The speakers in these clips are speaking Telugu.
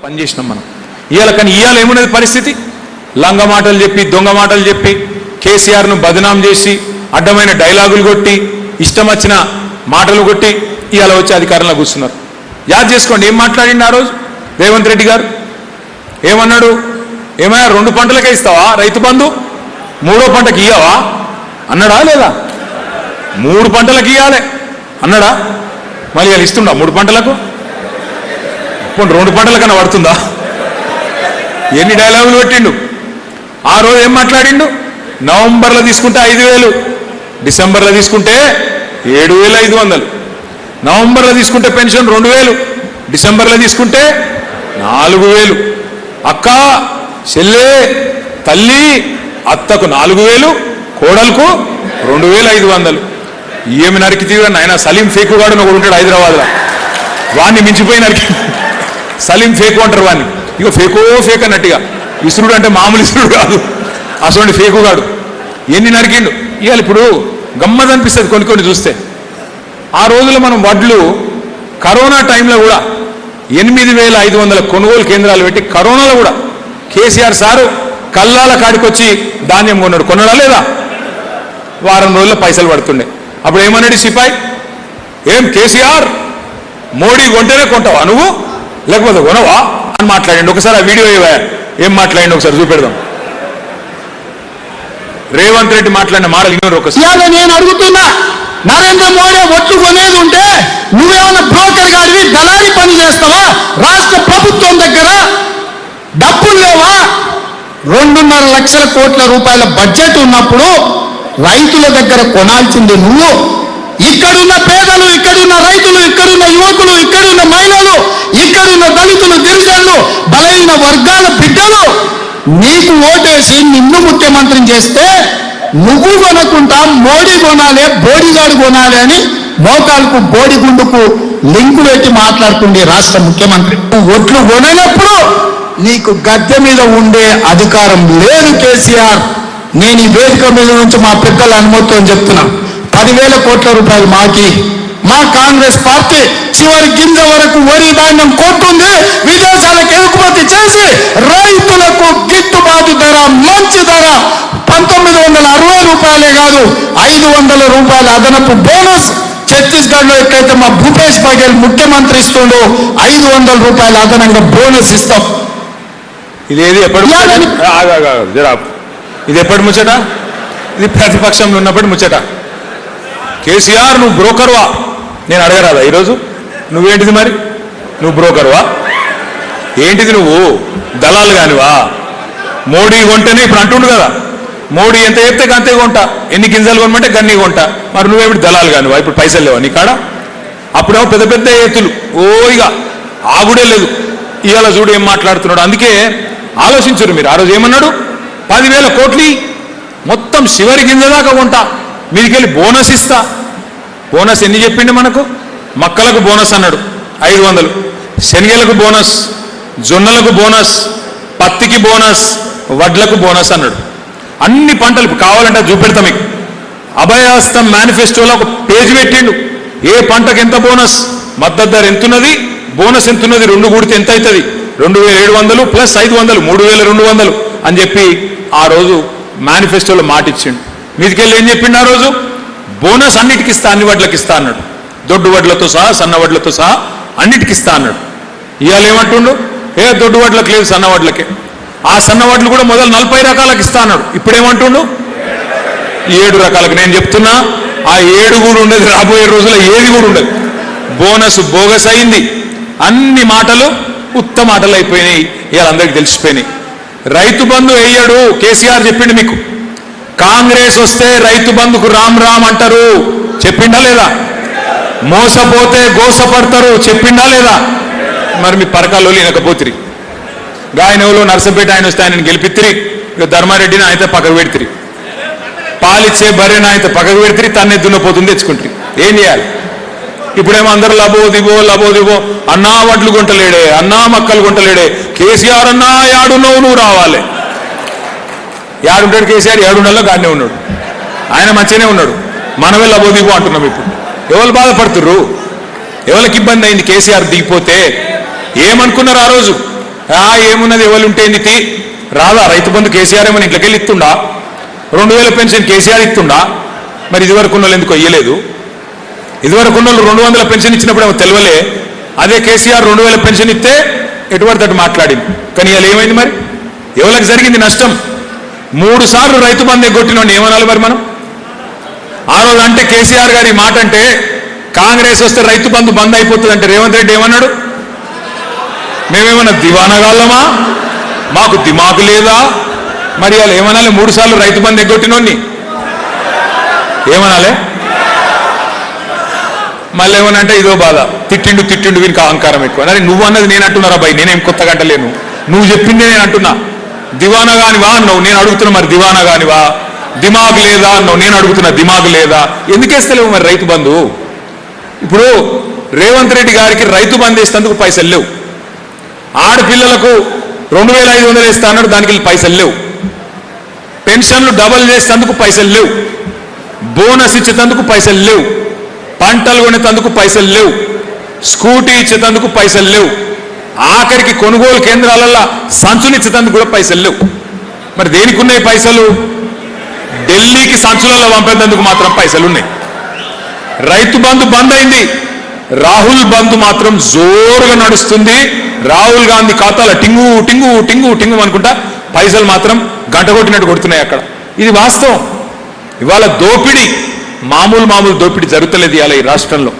పనిచేసినాం మనం ఇవాళ. కానీ ఇవాళ ఏమున్నది పరిస్థితి? లంగ మాటలు చెప్పి, దొంగ మాటలు చెప్పి, కేసీఆర్ను బదనాం చేసి, అడ్డమైన డైలాగులు కొట్టి, ఇష్టం వచ్చిన మాటలు కొట్టి ఇవాళ వచ్చి అధికారంలో కూర్చున్నారు. యాద్ చేసుకోండి ఏం మాట్లాడిండు ఆ రోజు రేవంత్ రెడ్డి గారు. ఏమన్నాడు? ఏమైనా 2 పంటలకే ఇస్తావా రైతు బంధు, 3వ పంటకి ఇయ్యవా అన్నాడా లేదా? 3 పంటలకు ఇవ్వాలి అన్నాడా? మళ్ళీ వాళ్ళు ఇస్తుండా 3 పంటలకు? ఇప్పుడు 2 పంటలకన్నా పడుతుందా? ఎన్ని డైలాగులు పెట్టిండు ఆ రోజు. ఏం మాట్లాడిండు? నవంబర్లో తీసుకుంటే 5,000, డిసెంబర్లో తీసుకుంటే 7,500, నవంబర్లో తీసుకుంటే పెన్షన్ 2,000, డిసెంబర్లో తీసుకుంటే 4,000. అక్క, చెల్లె, తల్లి, అత్తకు 4,000, కోడలకు 2,500. ఏమి నరికి తీవ్ర ఆయన సలీం ఫేకు గాడు ఒకడు ఉంటాడు హైదరాబాద్లో, వాడిని మించిపోయి నరికి. సలీం ఫేకు అంటారు వాడిని. ఇక ఫేకో ఫేక్ అన్నట్టుగా, ఇసురుడు అంటే మామూలు ఇసురుడు కాదు, అసలు ఫేకుగాడు. ఎన్ని నరికిండు ఇవాళ. ఇప్పుడు గమ్మత్ అనిపిస్తుంది కొన్ని కొన్ని చూస్తే. ఆ రోజుల్లో మనం వడ్లు కరోనా టైంలో కూడా 8,500 కొనుగోలు కేంద్రాలు పెట్టి, కరోనాలో కూడా కేసీఆర్ సారు కల్లాల కాడికి వచ్చి ధాన్యం కొన్నాడు. కొనడా లేదా? వారం రోజుల్లో పైసలు పడుతుండే. అప్పుడు ఏమన్నాడు సిపాయి? ఏం కేసీఆర్, మోడీ కొంటేనే కొంటావా నువ్వు, లేకపోతే కొనవా అని మాట్లాడండి. ఒకసారి ఆ వీడియో ఏం మాట్లాడండి ఒకసారి చూపెడదాం. రేవంత్ రెడ్డి మాట్లాడిన మాటలు ఇన్నోరు ఒకసారి. నేను అడుగుతున్నా, నరేంద్ర మోడీ ఒట్లు కొనేది ఉంటే నువ్వేమన్నా బ్రోకర్ గారివి దళారీ పని చేస్తావా? రాష్ట్ర ప్రభుత్వం దగ్గర డబ్బులు లేవా? 2.5 లక్షల కోట్ల రూపాయల బడ్జెట్ ఉన్నప్పుడు రైతుల దగ్గర కొనాల్సింది నువ్వు. ఇక్కడున్న పేదలు, ఇక్కడున్న రైతులు, ఇక్కడున్న యువకులు, ఇక్కడున్న మహిళలు, ఇక్కడున్న దళితులు, గిరిజనులు, బలహీన వర్గాల బిడ్డలు నీకు ఓటేసి నిన్ను ముఖ్యమంత్రిని చేస్తే నువ్వు కొనకుండా మోడీ కొనాలి, బోడిగాడు కొనాలి అని మోకాలకు బోడిగుండుకు లింకు పెట్టి మాట్లాడుతుంది రాష్ట్ర ముఖ్యమంత్రి. ఓట్లు కొననప్పుడు నీకు గద్దె మీద ఉండే అధికారం లేదు కేసీఆర్. నేను ఈ వేదిక మీద నుంచి మా పెద్దల అనుమతితో చెప్తున్నా, 10,000 కోట్ల రూపాయలు మాకి, మా కాంగ్రెస్ పార్టీ చివరి గింజ వరకు వరి ధాన్యం కొంటుంది, విదేశాలకు ఎగుమతి చేసి రైతులకు గిట్టుబాటు ధర, మంచి ధర 1,960 రూపాయలే కాదు 500 రూపాయల అదనపు బోనస్. ఛత్తీస్గఢ్ లో ఎక్కడైతే మా భూపేష్ బఘేల్ ముఖ్యమంత్రి ఇస్తుండో 500 రూపాయల అదనంగా బోనస్ ఇస్తాం. ఇదేది ఎప్పుడు ఇది ఎప్పటి ముచ్చట? ఇది ప్రతిపక్షంలో ఉన్నప్పటి ముచ్చట. కేసీఆర్ నువ్వు బ్రోకర్వా? నేను అడగరాదా ఈరోజు? నువ్వేంటిది మరి? నువ్వు బ్రోకర్వా ఏంటిది? నువ్వు దళాలు కానివా? మోడీ కొంటేనే ఇప్పుడు అంటుండు కదా, మోడీ ఎంత చెప్తే అంతే కొంటా, ఎన్ని గింజలు కొనమంటే గన్ని కొంటా. మరి నువ్వేమిటి దళాలు కానివా? ఇప్పుడు పైసలు లేవా నీ కాడ? అప్పుడేమో పెద్ద పెద్ద ఎత్తులు, ఇక ఆగుడే లేదు. ఇవాళ చూడు ఏం మాట్లాడుతున్నాడు. అందుకే ఆలోచించరు మీరు. ఆ రోజు ఏమన్నాడు? 10,000 కోట్లు మొత్తం చివరి గింజ దాకా కొంటా, మీదికెళ్ళి బోనస్ ఇస్తా. బోనస్ ఎన్ని చెప్పిండు మనకు? మక్కలకు బోనస్ అన్నాడు 500, శనగలకు బోనస్, జొన్నలకు బోనస్, పత్తికి బోనస్, వడ్లకు బోనస్ అన్నాడు. అన్ని పంటలు కావాలంటే చూపెడతాం మీకు. అభయహస్తం మేనిఫెస్టోలో ఒక పేజీ పెట్టిండు. ఏ పంటకు ఎంత బోనస్, మద్దతు ధర ఎంతున్నది, బోనస్ ఎంతున్నది, 2 కూడితే ఎంత అవుతుంది, 2,700 ప్లస్ 500 3,200 అని చెప్పి ఆ రోజు మేనిఫెస్టోలో మాట ఇచ్చిండు. మీదికెళ్ళి ఏం చెప్పిండు ఆ రోజు? బోనస్ అన్నిటికి ఇస్తా, అన్ని వడ్లకి ఇస్తా అన్నాడు. దొడ్డు వడ్లతో సహా, సన్న వడ్లతో సహా అన్నిటికి ఇస్తా అన్నాడు. ఇవాళ ఏమంటుండు? దొడ్డు వడ్లకు లేదు, సన్న వడ్లకే. ఆ సన్న వడ్లు కూడా మొదలు 40 రకాలకు ఇస్తా అన్నాడు. ఇప్పుడు ఏమంటుండు? 7 రకాలకు. నేను చెప్తున్నా, ఆ 7 కూడా ఉండదు, రాబోయే రోజుల్లో ఏది కూడా ఉండదు. బోనస్ బోగస్ అయింది. అన్ని మాటలు ఉత్త మాటలు అయిపోయినాయి. ఇవాళ అందరికి తెలిసిపోయినాయి. రైతు బంధు వేయడు కేసీఆర్ చెప్పిండు మీకు. కాంగ్రెస్ వస్తే రైతు బంధుకు రామ్ రామ్ అంటారు, చెప్పిండా లేదా? మోసపోతే గోసపడతారు, చెప్పిండా లేదా? మరి మీ పరకాల్లో వినకపోతిరి. గాయనవులో నర్సంపేట ఆయన వస్తే ఆయనను గెలిపిత్తిరి, ఇక ధర్మారెడ్డిని అయితే పక్కకు పెడితిరి. పాలిచ్చే బర్రెని అయితే పక్కకు పెడితిరి, తన్నే దున్నపోతుంది తెచ్చుకుంటారు. ఏం చేయాలి? ఇప్పుడేమో అందరూ లబోదిబో అన్నా వడ్లు కొంటలేడే, అన్నా మక్కలు కొంటలేడే, కేసీఆర్ అన్నా యాడున్నావు నువ్వు రావాలి. యాడుంటాడు కేసీఆర్? 7 నెలల్లో గానే ఉన్నాడు. ఆయన మంచిగానే ఉన్నాడు. మనమే లబోదిబో అంటున్నాం. ఇప్పుడు ఎవరు బాధపడుతుర్రు? ఎవరికి ఇబ్బంది అయింది కేసీఆర్ దిగిపోతే? ఏమనుకున్నారు ఆ రోజు? ఏమున్నది, ఎవరు ఉంటే నితి రాదా రైతు బంధు కేసీఆర్ ఏమని ఇంట్లోకి వెళ్ళి ఇస్తుండా? 2000 పెన్షన్ కేసీఆర్ ఇస్తుండా? మరి ఇదివరకు ఉన్న వాళ్ళు ఎందుకు ఇయ్యలేదు? ఇదివరకు ఉన్న వాళ్ళు 200 పెన్షన్ ఇచ్చినప్పుడు ఏమో తెలియలే. అదే కేసీఆర్ 2000 పెన్షన్ ఇస్తే ఎటువంటి అటు మాట్లాడింది. కానీ ఇలా ఏమైంది? మరి ఎవరికి జరిగింది నష్టం? 3 సార్లు రైతు బంధు ఎగ్గొట్టినోడిని ఏమనాలి మరి మనం? ఆ రోజు అంటే కేసీఆర్ గారి మాట అంటే కాంగ్రెస్ వస్తే రైతు బంధు బంద్ అయిపోతుంది అంటే రేవంత్ రెడ్డి ఏమన్నాడు? మేమేమన్నా దివానగాళ్ళమా? మాకు దిమాకు లేదా? మరి వాళ్ళు ఏమనాలి? 3 సార్లు రైతు బంధు ఎగ్గొట్టినోడిని ఏమనాలి? మళ్ళీ ఏమనంటే ఇదో బాధ, తిట్టిండు వీనికి అహంకారం ఎక్కువ. అరే నువ్వు అన్నది నేను అంటున్నారా భయ్, నేనేం కొత్తగా అంటలేను, నువ్వు చెప్పిందే నేను అంటున్నా. దివానా కానివా అన్నావు, నేను అడుగుతున్నా మరి దివానా కానివా? దిమాగ్ లేదా అన్నావు, నేను అడుగుతున్నా దిమాగ్ లేదా? ఎందుకేస్తలేవు మరి రైతు బంధు? ఇప్పుడు రేవంత్ రెడ్డి గారికి రైతు బంధు వేసేందుకు పైసలు లేవు. ఆడపిల్లలకు 2500 వేస్తా అన్నాడు, దానికి పైసలు లేవు. పెన్షన్లు డబల్ చేసేందుకు పైసలు లేవు. బోనస్ ఇచ్చేందుకు పైసలు లేవు. పంటలు కొనేందుకు పైసలు లేవు. స్కూటీ ఇచ్చేందుకు పైసలు లేవు. ఆఖరికి కొనుగోలు కేంద్రాలలో సంచునిచ్చేందుకు కూడా పైసలు లేవు. మరి దేనికి ఉన్నాయి పైసలు? ఢిల్లీకి సంచులలో పంపేందుకు మాత్రం పైసలు ఉన్నాయి. రైతు బంధు బంద్ అయింది, రాహుల్ బంధు మాత్రం జోరుగా నడుస్తుంది. రాహుల్ గాంధీ ఖాతాలో టింగు టింగు టింగు టింగు అనుకుంటా పైసలు మాత్రం గంట కొట్టినట్టు కొడుతున్నాయి అక్కడ. ఇది వాస్తవం. ఇవాళ దోపిడీ మామూలు దోపిడీ జరుగుతలేదు ఇవాళ ఈ రాష్ట్రంలో.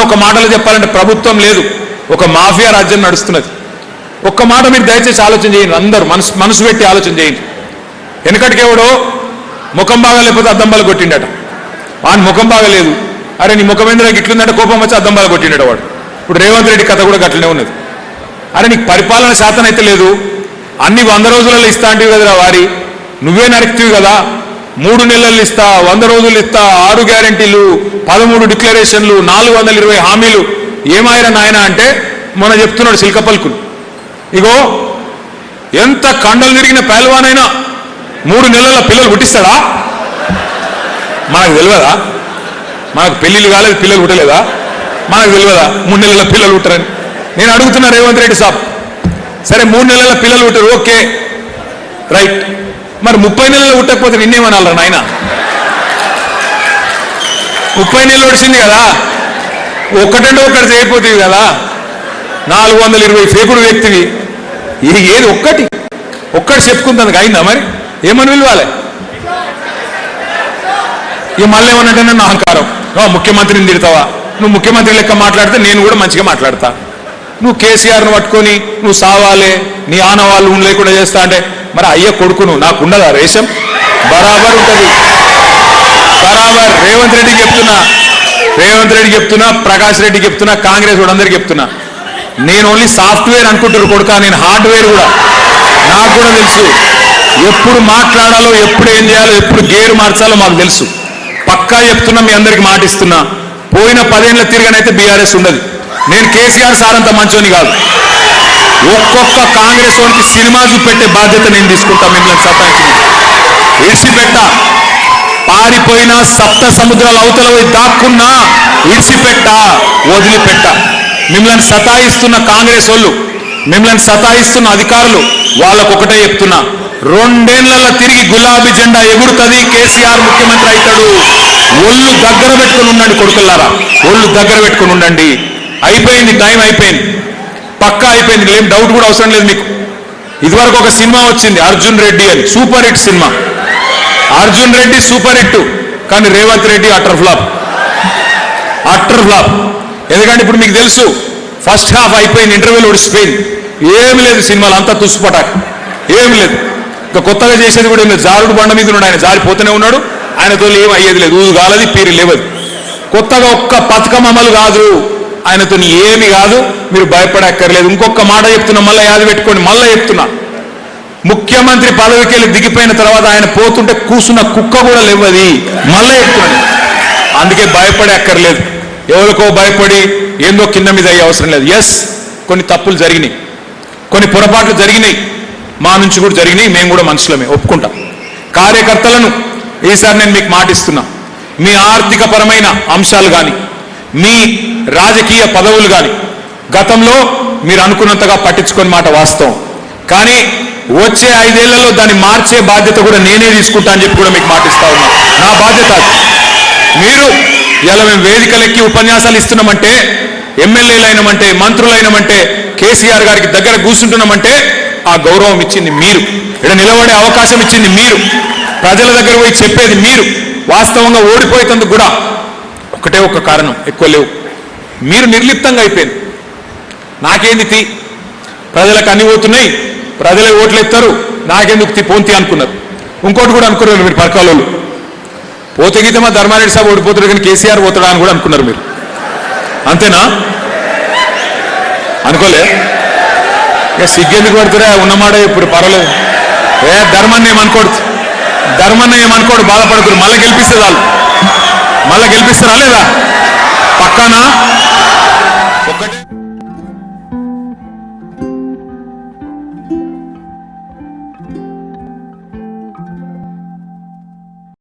ఒక మాటలో చెప్పాలంటే ప్రభుత్వం లేదు, ఒక మాఫియా రాజ్యం నడుస్తున్నది. ఒక్క మాట మీరు దయచేసి ఆలోచన చేయండి, అందరూ మనసు పెట్టి ఆలోచన చేయండి. వెనకటికెవడో ముఖం బాగా లేకపోతే అద్దం బాగా కొట్టిండట. వాని ముఖం బాగలేదు, అరే నీ ముఖం ఎందుకు ఇట్లుందంటే కోపం వచ్చి అద్దం బాగా కొట్టిండట వాడు. ఇప్పుడు రేవంత్ రెడ్డి కథ కూడా గట్లనే ఉన్నది. అరే నీకు పరిపాలన శాతం అయితే లేదు, అన్ని 100 రోజులలో ఇస్తా అంటివి కదరా వారి, నువ్వే నరికితివి కదా. 3 నెలలు ఇస్తా, 100 రోజులు ఇస్తా, 6 గ్యారెంటీలు, 13 డిక్లరేషన్లు, 420 హామీలు. ఏమాయిరా నాయన అంటే మొన్న చెప్తున్నాడు సిల్కపల్కులు. ఇగో ఎంత కండలు తిరిగిన పేలవానైనా 3 నెలల పిల్లలు పుట్టిస్తాడా? మనకు తెలియదా? మనకు పెళ్లిళ్ళు కాలేదు, పిల్లలు పుట్టలేదా? మనకు తెలియదా 3 నెలల పిల్లలు పుట్టరని? నేను అడుగుతున్నా రేవంత్ రెడ్డి సాబ్, సరే 3 నెలల పిల్లలు పుట్టారు, ఓకే రైట్, మరి 30 నెలలు పుట్టకపోతే నిన్నేమనాలరా నాయన? 30 నెలలు వచ్చింది కదా, ఒకటంటే ఒకటి చేయకపోతుంది కదా. 420 ఫేకుడు వ్యక్తివి, ఇది ఏది ఒక్కటి చెప్పుకుందానికి అయిందా? మరి ఏమని పిలవాలి? ఇక మళ్ళీ ఏమనంటే నన్ను అహంకారం, ముఖ్యమంత్రిని తిడతావా? నువ్వు ముఖ్యమంత్రి లెక్క మాట్లాడితే నేను కూడా మంచిగా మాట్లాడతా. నువ్వు కేసీఆర్ను పట్టుకొని నువ్వు సావాలే, నీ ఆనవాళ్ళు లేకుండా చేస్తా అంటే మరి అయ్య కొడుకును నాకుండదా రేషం? బరాబర్ ఉంటుంది, బరాబర్. రేవంత్ రెడ్డి చెప్తున్నా, ప్రకాష్ రెడ్డి చెప్తున్నా, కాంగ్రెస్ కూడా అందరికి చెప్తున్నా, నేను ఓన్లీ సాఫ్ట్వేర్ అనుకుంటున్నారు కొడుకా, నేను హార్డ్వేర్ కూడా, నాకు కూడా తెలుసు. ఎప్పుడు మాట్లాడాలో, ఎప్పుడు ఏం చేయాలో, ఎప్పుడు గేరు మార్చాలో మాకు తెలుసు. పక్కా చెప్తున్నా, మీ అందరికి మాటిస్తున్నా, పోయిన 10 ఏళ్ల తిరగనైతే బీఆర్ఎస్ ఉండదు. నేను కేసీఆర్ సార్ అంత మంచోని కాదు. ఒక్కొక్క కాంగ్రెస్ వానికి సినిమా చూపెట్టే బాధ్యత నేను తీసుకుంటా. మిమ్మల్ని సతాయించి ఇడిచిపెట్ట, పారిపోయినా సప్త సముద్రాల అవతల పోయి దాక్కున్నా ఇడిచిపెట్ట, వదిలిపెట్ట. మిమ్మల్ని సతాయిస్తున్న కాంగ్రెస్ వాళ్ళు, మిమ్మల్ని సతాయిస్తున్న అధికారులు, వాళ్ళకు ఒకటే చెప్తున్నా, 2 ఏళ్లలో తిరిగి గులాబీ జెండా ఎగురుతుంది, కేసీఆర్ ముఖ్యమంత్రి అవుతాడు. ఒళ్ళు దగ్గర పెట్టుకుని ఉండండి కొడుకులారా, ఒళ్ళు దగ్గర పెట్టుకుని ఉండండి. అయిపోయింది, టైం అయిపోయింది, పక్కా అయిపోయింది, ఏం డౌట్ కూడా అవసరం లేదు మీకు. ఇదివరకు ఒక సినిమా వచ్చింది అర్జున్ రెడ్డి అని, super hit cinema. Arjun Reddy super hit, కానీ రేవంత్ రెడ్డి అటర్ ఫ్లాప్. ఎందుకంటే ఇప్పుడు మీకు తెలుసు, ఫస్ట్ హాఫ్ అయిపోయింది, ఇంటర్వ్యూలు ఒడిసిపోయింది, ఏమి లేదు సినిమాలు, అంతా తుస్సుపటాక ఏమి లేదు. ఇంకా కొత్తగా చేసేది కూడా ఏం లేదు. జారుడు బండ మీద ఉన్నాడు, ఆయన జారిపోతూనే ఉన్నాడు, ఆయనతో ఏం అయ్యేది లేదు, ఊరు కాలది పీరి లేవదు. కొత్తగా ఒక్క పథకం అమలు కాదు, ఆయనతో ఏమి కాదు, మీరు భయపడక్కర్లేదు. ఇంకొక మాట చెప్తున్నా, మళ్ళీ యాది పెట్టుకోండి, మళ్ళీ చెప్తున్నా, ముఖ్యమంత్రి పదవికి వెళ్ళి దిగిపోయిన తర్వాత ఆయన పోతుంటే కూసున్న కుక్క కూడా లేవది, మళ్ళీ చెప్తున్నాను. అందుకే భయపడే అక్కర్లేదు, ఎవరికో భయపడి ఏందో కింద మీద అయ్యే అవసరం లేదు. ఎస్, కొన్ని తప్పులు జరిగినాయి, కొన్ని పొరపాట్లు జరిగినాయి, మా నుంచి కూడా జరిగినాయి, మేము కూడా మనుషులమే, ఒప్పుకుంటాం. కార్యకర్తలను ఈసారి నేను మీకు మాటిస్తున్నా, మీ ఆర్థిక పరమైన అంశాలు కానీ, మీ రాజకీయ పదవులు కానీ, గతంలో మీరు అనుకున్నంతగా పట్టించుకొని మాట వాస్తవం. కానీ వచ్చే 5 ఏళ్లలో దాన్ని మార్చే బాధ్యత కూడా నేనే తీసుకుంటా అని చెప్పి కూడా మీకు మాటిస్తా ఉన్నా. నా బాధ్యత అది. మీరు ఇలా మేము వేదికలెక్కి ఉపన్యాసాలు ఇస్తున్నామంటే, ఎమ్మెల్యేలైనమంటే, మంత్రులైనమంటే, కేసీఆర్ గారికి దగ్గర కూర్చుంటున్నామంటే ఆ గౌరవం ఇచ్చింది మీరు, ఇక్కడ నిలబడే అవకాశం ఇచ్చింది మీరు, ప్రజల దగ్గర పోయి చెప్పేది మీరు. వాస్తవంగా ఓడిపోయేందుకు కూడా ఒకటే ఒక కారణం, ఎక్కువ లేవు, మీరు నిర్లిప్తంగా అయిపోయింది. నాకేంది తీ, ప్రజలకు అన్ని పోతున్నాయి, ప్రజలే ఓట్లు ఎత్తారు, నాకెందుకు తీ పోంతి అనుకున్నారు. ఇంకోటి కూడా అనుకున్నారు మీరు పరకాల వాళ్ళు, పోతే గీతమా ధర్మారెడ్డి సాబ్ ఓడిపోతాడు కానీ కేసీఆర్ పోతాడా అని కూడా అనుకున్నారు మీరు. అంతేనా? అనుకోలే? ఇక సిగ్గెందుకు పడుతురా, ఉన్నమాట ఇప్పుడు పర్వాలేదు. ధర్మాన్ని ఏమనుకోడు, బాధపడుతున్నారు. మళ్ళీ గెలిపిస్తే చాలు, మళ్ళీ గెలిపిస్తారా లేదా? పక్కానా? ఒక్కటే